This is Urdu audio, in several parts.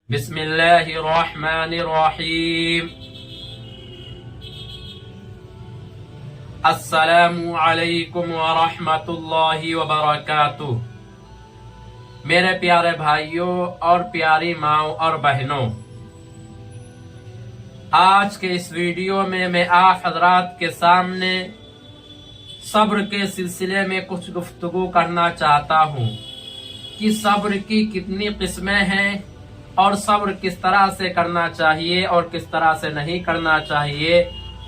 بسم اللہ الرحمن الرحیم۔ السلام علیکم ورحمۃ اللہ وبرکاتہ۔ میرے پیارے بھائیوں اور پیاری ماؤں اور بہنوں، آج کے اس ویڈیو میں آپ حضرات کے سامنے صبر کے سلسلے میں کچھ گفتگو کرنا چاہتا ہوں کہ صبر کی کتنی قسمیں ہیں اور صبر کس طرح سے کرنا چاہیے اور کس طرح سے نہیں کرنا چاہیے،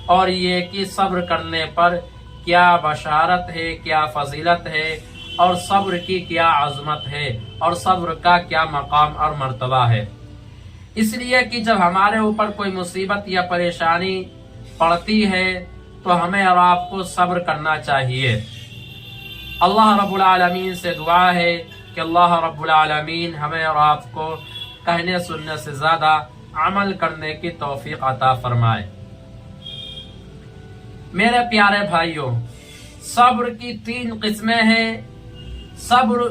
اور یہ کہ صبر کرنے پر کیا بشارت ہے، کیا فضیلت ہے، اور صبر کی کیا عظمت ہے، اور صبر کا کیا مقام اور مرتبہ ہے۔ اس لیے کہ جب ہمارے اوپر کوئی مصیبت یا پریشانی پڑتی ہے تو ہمیں اور آپ کو صبر کرنا چاہیے۔ اللہ رب العالمین سے دعا ہے کہ اللہ رب العالمین ہمیں اور آپ کو کہنے سننے سے زیادہ عمل کرنے کی توفیق عطا فرمائے۔ میرے پیارے بھائیوں، صبر کی 3 قسمیں ہیں۔ صبر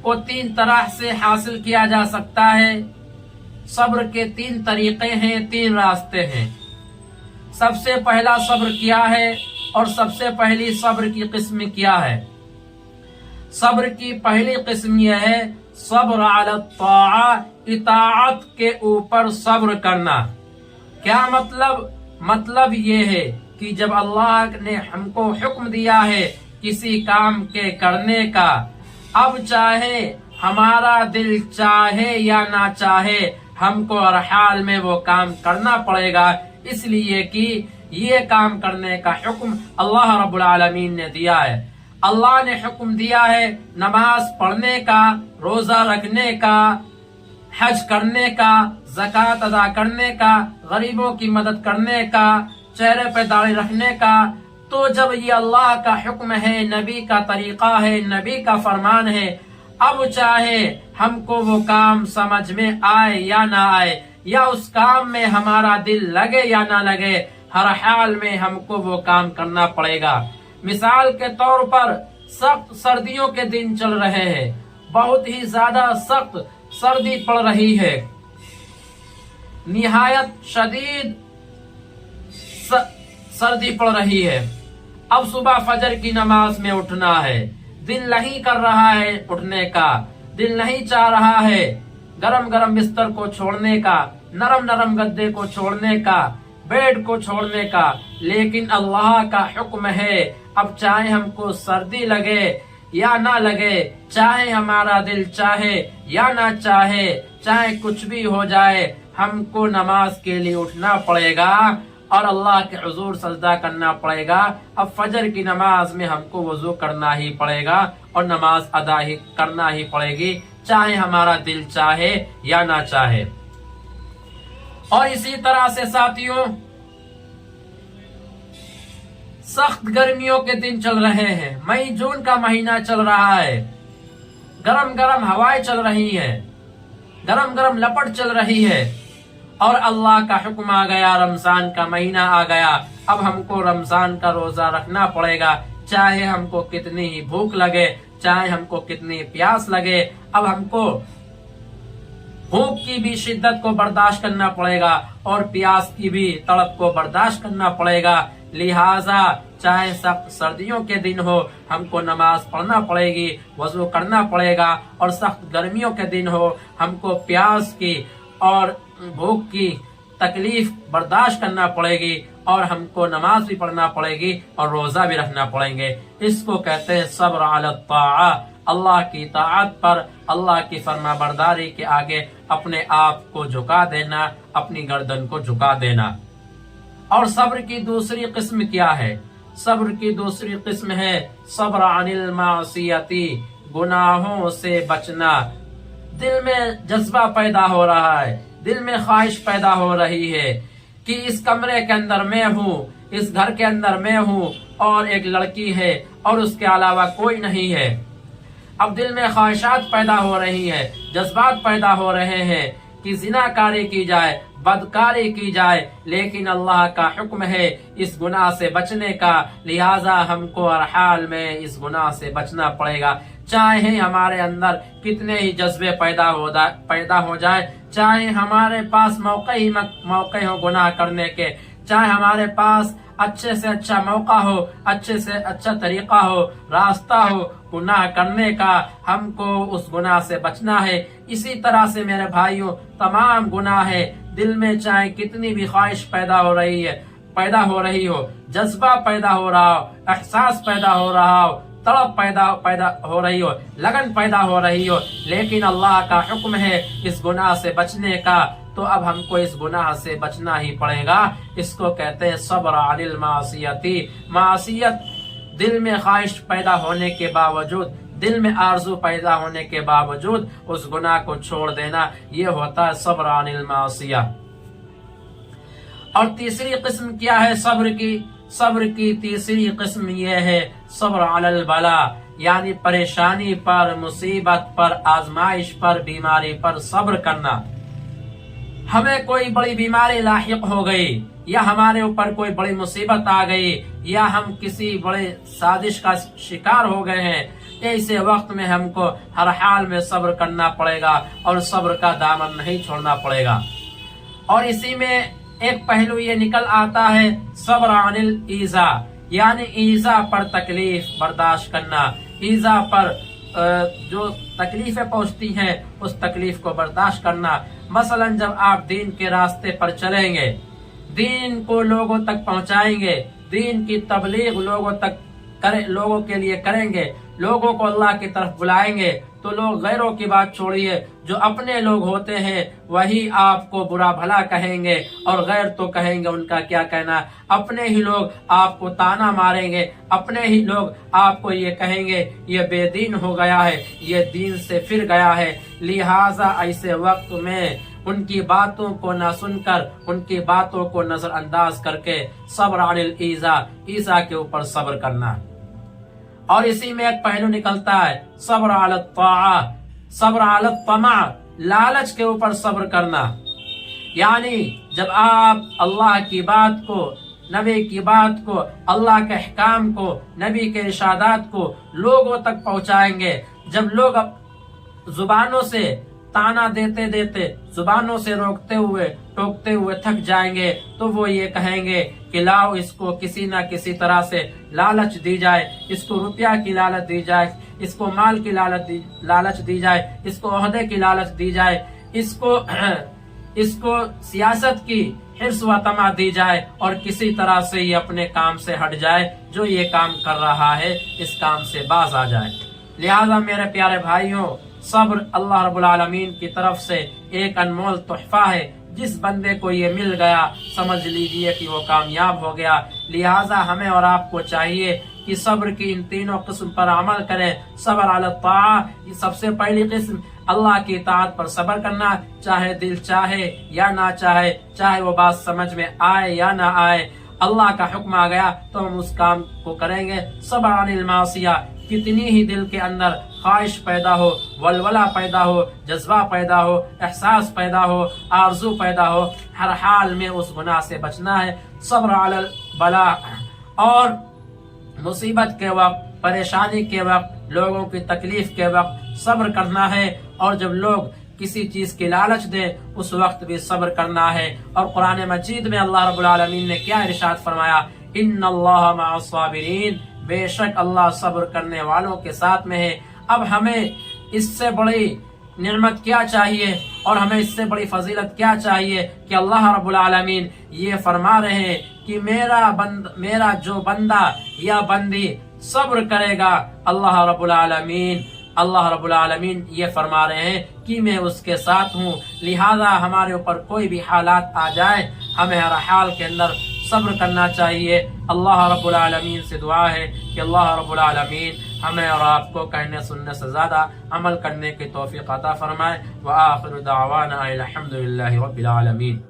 کو 3 طرح سے حاصل کیا جا سکتا ہے۔ صبر کے 3 طریقے ہیں، 3 راستے ہیں۔ سب سے پہلا صبر کیا ہے اور سب سے پہلی صبر کی قسم کیا ہے؟ صبر کی پہلی قسم یہ ہے صبر علی الطاعہ، اطاعت کے اوپر صبر کرنا۔ کیا مطلب یہ ہے کہ جب اللہ نے ہم کو حکم دیا ہے کسی کام کے کرنے کا، اب چاہے ہمارا دل چاہے یا نہ چاہے ہم کو ہر حال میں وہ کام کرنا پڑے گا، اس لیے کہ یہ کام کرنے کا حکم اللہ رب العالمین نے دیا ہے۔ اللہ نے حکم دیا ہے نماز پڑھنے کا، روزہ رکھنے کا، حج کرنے کا، زکوٰۃ ادا کرنے کا، غریبوں کی مدد کرنے کا، چہرے پہ داڑھی رکھنے کا۔ تو جب یہ اللہ کا حکم ہے، نبی کا طریقہ ہے، نبی کا فرمان ہے، اب چاہے ہم کو وہ کام سمجھ میں آئے یا نہ آئے، یا اس کام میں ہمارا دل لگے یا نہ لگے، ہر حال میں ہم کو وہ کام کرنا پڑے گا۔ مثال کے طور پر سخت سردیوں کے دن چل رہے ہیں، بہت ہی زیادہ سخت سردی پڑ رہی ہے، نہایت شدید سردی پڑ رہی ہے۔ اب صبح فجر کی نماز میں اٹھنا ہے، دل نہیں کر رہا ہے اٹھنے کا، دل نہیں چاہ رہا ہے گرم گرم بستر کو چھوڑنے کا، نرم نرم گدے کو چھوڑنے کا، بیڈ کو چھوڑنے کا، لیکن اللہ کا حکم ہے اب چاہے ہم کو سردی لگے یا نہ لگے، چاہے ہمارا دل چاہے یا نہ چاہے، چاہے کچھ بھی ہو جائے، ہم کو نماز کے لیے اٹھنا پڑے گا اور اللہ کے حضور سجدہ کرنا پڑے گا۔ اب فجر کی نماز میں ہم کو وضو کرنا ہی پڑے گا اور نماز ادا ہی کرنا ہی پڑے گی، چاہے ہمارا دل چاہے یا نہ چاہے۔ اور اسی طرح سے ساتھیوں، سخت گرمیوں کے دن چل رہے ہیں، مئی جون کا مہینہ چل رہا ہے، گرم گرم ہوائیں چل رہی ہیں، گرم گرم لپٹ چل رہی ہے، اور اللہ کا حکم آ گیا، رمضان کا مہینہ آ گیا، اب ہم کو رمضان کا روزہ رکھنا پڑے گا، چاہے ہم کو کتنی ہی بھوک لگے، چاہے ہم کو کتنی پیاس لگے، اب ہم کو بھوک کی بھی شدت کو برداشت کرنا پڑے گا اور پیاس کی بھی تڑپ کو برداشت کرنا پڑے گا۔ لہٰذا چاہے سخت سردیوں کے دن ہو، ہم کو نماز پڑھنا پڑے گی، وضو کرنا پڑے گا، اور سخت گرمیوں کے دن ہو، ہم کو پیاس کی اور بھوک کی تکلیف برداشت کرنا پڑے گی، اور ہم کو نماز بھی پڑھنا پڑے گی اور روزہ بھی رکھنا پڑیں گے۔ اس کو کہتے ہیں صبر علی الطاعہ، اللہ کی اطاعت پر، اللہ کی فرما برداری کے آگے اپنے آپ کو جھکا دینا، اپنی گردن کو جھکا دینا۔ اور صبر کی دوسری قسم کیا ہے؟ صبر کی دوسری قسم ہے صبر عن المعصیتی، گناہوں سے بچنا۔ دل میں جذبہ پیدا ہو رہا ہے، دل میں خواہش پیدا ہو رہی ہے کہ اس کمرے کے اندر میں ہوں، اس گھر کے اندر میں ہوں، اور ایک لڑکی ہے اور اس کے علاوہ کوئی نہیں ہے۔ اب دل میں خواہشات پیدا ہو رہی ہے، جذبات پیدا ہو رہے ہیں کہ زنا کاری کی جائے، بدکاری کی جائے، لیکن اللہ کا حکم ہے اس گناہ سے بچنے کا، لہٰذا ہم کو ہر حال میں اس گناہ سے بچنا پڑے گا۔ چاہے ہمارے اندر کتنے ہی جذبے پیدا ہو جائے، چاہے ہمارے پاس موقع ہو گناہ کرنے کے، چاہے ہمارے پاس اچھے سے اچھا موقع ہو، اچھے سے اچھا طریقہ ہو، راستہ ہو گناہ کرنے کا، ہم کو اس گناہ سے بچنا ہے۔ اسی طرح سے میرے بھائیوں، تمام گناہ ہے، دل میں چاہے کتنی بھی خواہش پیدا ہو رہی ہو، جذبہ پیدا ہو رہا ہو، احساس پیدا ہو رہا ہو، تڑپ پیدا ہو رہی ہو، لگن پیدا ہو رہی ہو، لیکن اللہ کا حکم ہے اس گناہ سے بچنے کا، تو اب ہم کو اس گناہ سے بچنا ہی پڑے گا۔ اس کو کہتے ہیں صبر علی المعصیتی۔ معصیت دل میں خواہش پیدا ہونے کے باوجود، دل میں آرزو پیدا ہونے کے باوجود اس گناہ کو چھوڑ دینا، یہ ہوتا ہے صبر علی المعصیہ۔ اور تیسری قسم کیا ہے صبر کی تیسری قسم یہ ہے صبر علی البلاء، یعنی پریشانی پر، مصیبت پر، آزمائش پر، بیماری پر صبر کرنا۔ ہمیں کوئی بڑی بیماری لاحق ہو گئی، یا ہمارے اوپر کوئی بڑی مصیبت آ گئی، یا ہم کسی بڑے سازش کا شکار ہو گئے ہیں، ایسے وقت میں ہم کو ہر حال میں صبر کرنا پڑے گا اور صبر کا دامن نہیں چھوڑنا پڑے گا۔ اور اسی میں ایک پہلو یہ نکل آتا ہے صبر عن الایذاء، یعنی ایذا پر تکلیف برداشت کرنا، ایذا پر جو تکلیفیں پہنچتی ہیں اس تکلیف کو برداشت کرنا۔ مثلا جب آپ دین کے راستے پر چلیں گے، دین کو لوگوں تک پہنچائیں گے، دین کی تبلیغ لوگوں کے لیے کریں گے، لوگوں کو اللہ کی طرف بلائیں گے، تو لوگ غیروں کی بات چھوڑیے، جو اپنے لوگ ہوتے ہیں وہی آپ کو برا بھلا کہیں گے، اور غیر تو کہیں گے ان کا کیا کہنا۔ اپنے ہی لوگ آپ کو تانا ماریں گے، اپنے ہی لوگ آپ کو یہ کہیں گے یہ بے دین ہو گیا ہے، یہ دین سے پھر گیا ہے۔ لہٰذا ایسے وقت میں ان کی باتوں کو نہ سن کر، ان کی باتوں کو نظر انداز کر کے صبر علی الایذاء، ایذا کے اوپر صبر کرنا۔ اور اسی میں ایک پہلو نکلتا ہے صبر علی الطاعہ، صبر علی الطمع، لالچ کے اوپر صبر کرنا۔ یعنی جب آپ اللہ کی بات کو، نبی کی بات کو، اللہ کے احکام کو، نبی کے ارشادات کو لوگوں تک پہنچائیں گے، جب لوگ زبانوں سے تانا دیتے زبانوں سے روکتے ہوئے ٹوکتے ہوئے تھک جائیں گے، تو وہ یہ کہیں گے کہ لاؤ اس کو کسی نہ کسی طرح سے لالچ دی جائے، اس کو روپیہ کی لالچ دی جائے، اس کو مال کی لالچ دی جائے، اس کو عہدے کی لالچ دی جائے، اس کو سیاست کی حرص و طمع دی جائے، اور کسی طرح سے یہ اپنے کام سے ہٹ جائے، جو یہ کام کر رہا ہے اس کام سے باز آ جائے۔ لہذا میرے پیارے بھائیوں، صبر اللہ رب العالمین کی طرف سے ایک انمول تحفہ ہے، جس بندے کو یہ مل گیا سمجھ لیجئے کہ وہ کامیاب ہو گیا۔ لہذا ہمیں اور آپ کو چاہیے کہ صبر کی ان تینوں قسم پر عمل کریں۔ صبر علی الطاعہ، یہ سب سے پہلی قسم، اللہ کی اطاعت پر صبر کرنا، چاہے دل چاہے یا نہ چاہے، چاہے وہ بات سمجھ میں آئے یا نہ آئے، اللہ کا حکم آ گیا تو ہم اس کام کو کریں گے۔ صبر عن المعصیہ، کتنی ہی دل کے اندر خواہش پیدا ہو، ولولہ پیدا ہو، جذبہ پیدا ہو، احساس پیدا ہو، آرزو پیدا ہو، ہر حال میں اس گناہ سے بچنا ہے۔ صبر علی البلاء، اور مصیبت کے وقت، پریشانی کے وقت، لوگوں کی تکلیف کے وقت صبر کرنا ہے، اور جب لوگ کسی چیز کی لالچ دے اس وقت بھی صبر کرنا ہے۔ اور قرآن مجید میں اللہ رب العالمین نے کیا ارشاد فرمایا، ان اللہ مع الصابرین، بے شک اللہ صبر کرنے والوں کے ساتھ میں ہے۔ اب ہمیں اس سے بڑی نعمت کیا چاہیے، اور ہمیں اس سے بڑی فضیلت کیا چاہیے کہ اللہ رب العالمین یہ فرما رہے ہیں کہ میرا جو بندہ یا بندی صبر کرے گا، اللہ رب العالمین یہ فرما رہے ہیں کہ میں اس کے ساتھ ہوں۔ لہذا ہمارے اوپر کوئی بھی حالات آ جائے، ہمیں ہر حال کے اندر صبر کرنا چاہیے۔ اللہ رب العالمین سے دعا ہے کہ اللہ رب العالمین ہمیں اور آپ کو کہنے سننے سے زیادہ عمل کرنے کی توفیق عطا فرمائے۔ وآخر دعوانا الحمدللہ رب العالمین۔